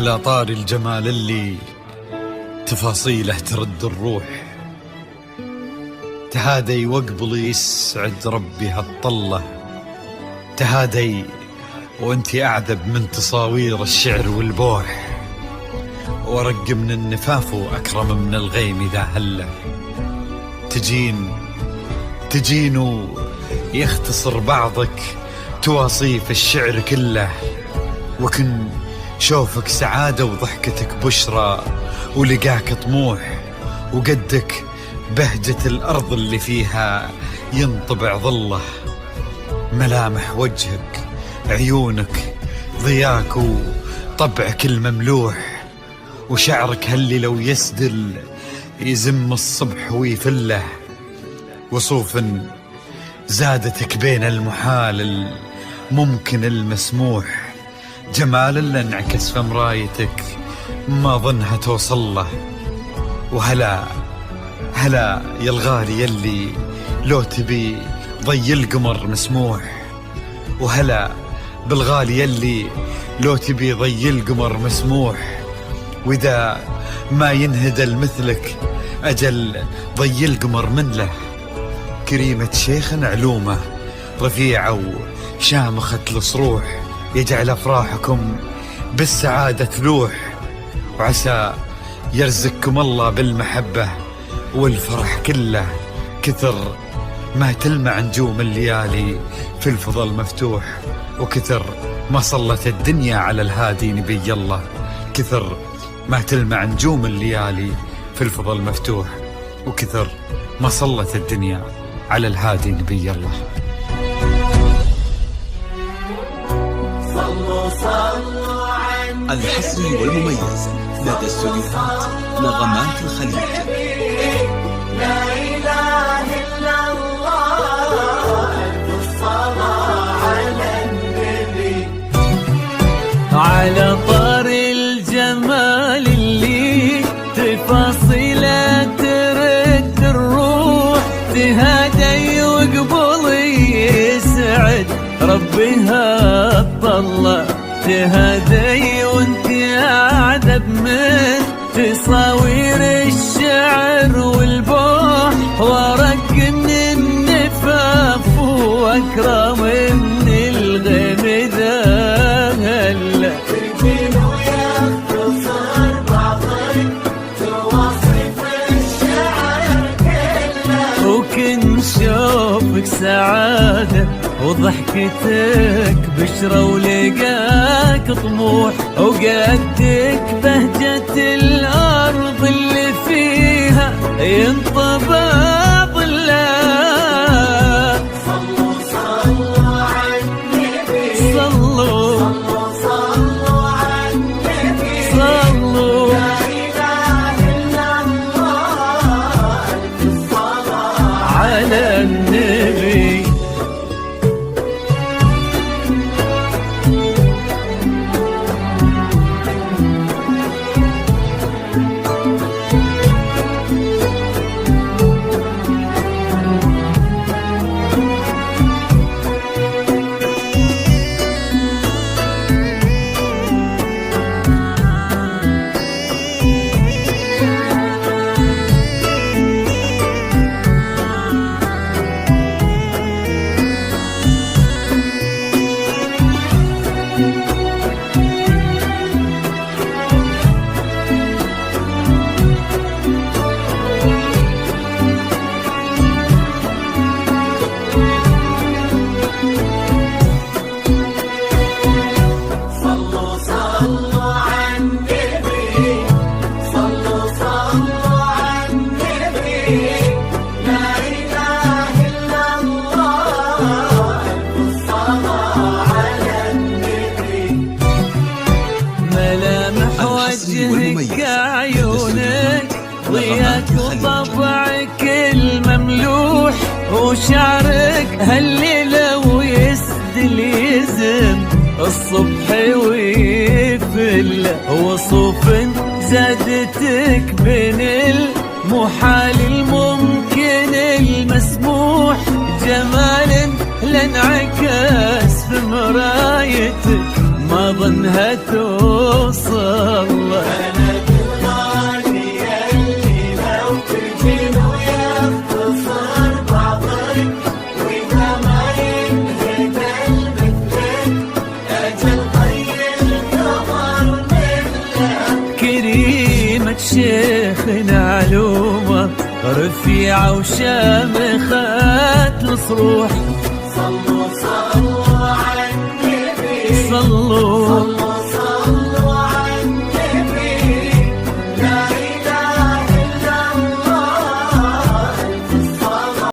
على طار الجمال اللي تفاصيله ترد الروح، تهادي وقبلي يسعد ربي هالطلة، تهادي وانتي أعذب من تصاوير الشعر والبوح، ورق من النفاف وأكرم من الغيم إذا هله، تجين ويختصر بعضك تواصيف الشعر كله، وكن شوفك سعادة وضحكتك بشرى ولقاك طموح، وقدك بهجة الأرض اللي فيها ينطبع ظله، ملامح وجهك عيونك ضياك وطبعك المملوح، وشعرك هاللي لو يسدل يزم الصبح ويفله، وصوف زادتك بين المحال الممكن المسموح، جمال اللي انعكس في مرايتك ما ظنها توصل له، وهلا يا الغالي يلي لو تبي ضي القمر مسموح، وهلا بالغالي يلي لو تبي ضي القمر مسموح، وإذا ما ينهدل مثلك أجل ضي القمر من له، كريمة شيخ علومه رفيعة وشامخة الصروح، يجعل أفراحكم بالسعادة تلوح، وعسى يرزقكم الله بالمحبة والفرح كله، كثر ما تلمع نجوم الليالي في الفضل مفتوح، وكثر ما صلت الدنيا على الهادي نبي الله، كثر ما تلمع نجوم الليالي في الفضل مفتوح، وكثر ما صلت الدنيا على الهادي نبي الله. الحصري والمميز لدى استوديوهات نغمات الخليج. لا إله إلا الله، ألف الصلاة على النبي. على طار الجمال اللي تفاصيله ترد الروح، تهادي وقبلي يسعد ربها الطلة، تهادي وانتي أعذب من تصاوير الشعر والبوح، ورق من النفاف وأكرم من الغيم ذا هلا، تجين ويختصر بعضك تواصف الشعر كله، وكن شوفك سعادة وضحكتك بشرى ولقاك طموح، وقدك بهجة الأرض اللي فيها ينطبع ظله. صلوا على النبي، صلوا على النبي، صلوا. لا إله إلا الله، ألف الصلاة على النبي. وجهك عيونك ضياك وطبعك المملوح، وشعرك هاللي لو يسدل يزم الصبح ويفل، وصوف زادتك بين المحال الممكن المسموح، جمال لانعكس في مرايتك ما ظنها توصل. بلد الغالي اللي لو تجين ويختصر بعضك وإذا ما ينهد المثلك أجل طي القمر منه. كريمة شيخنا علومة رفيعة وشامخة الصروح. صلوا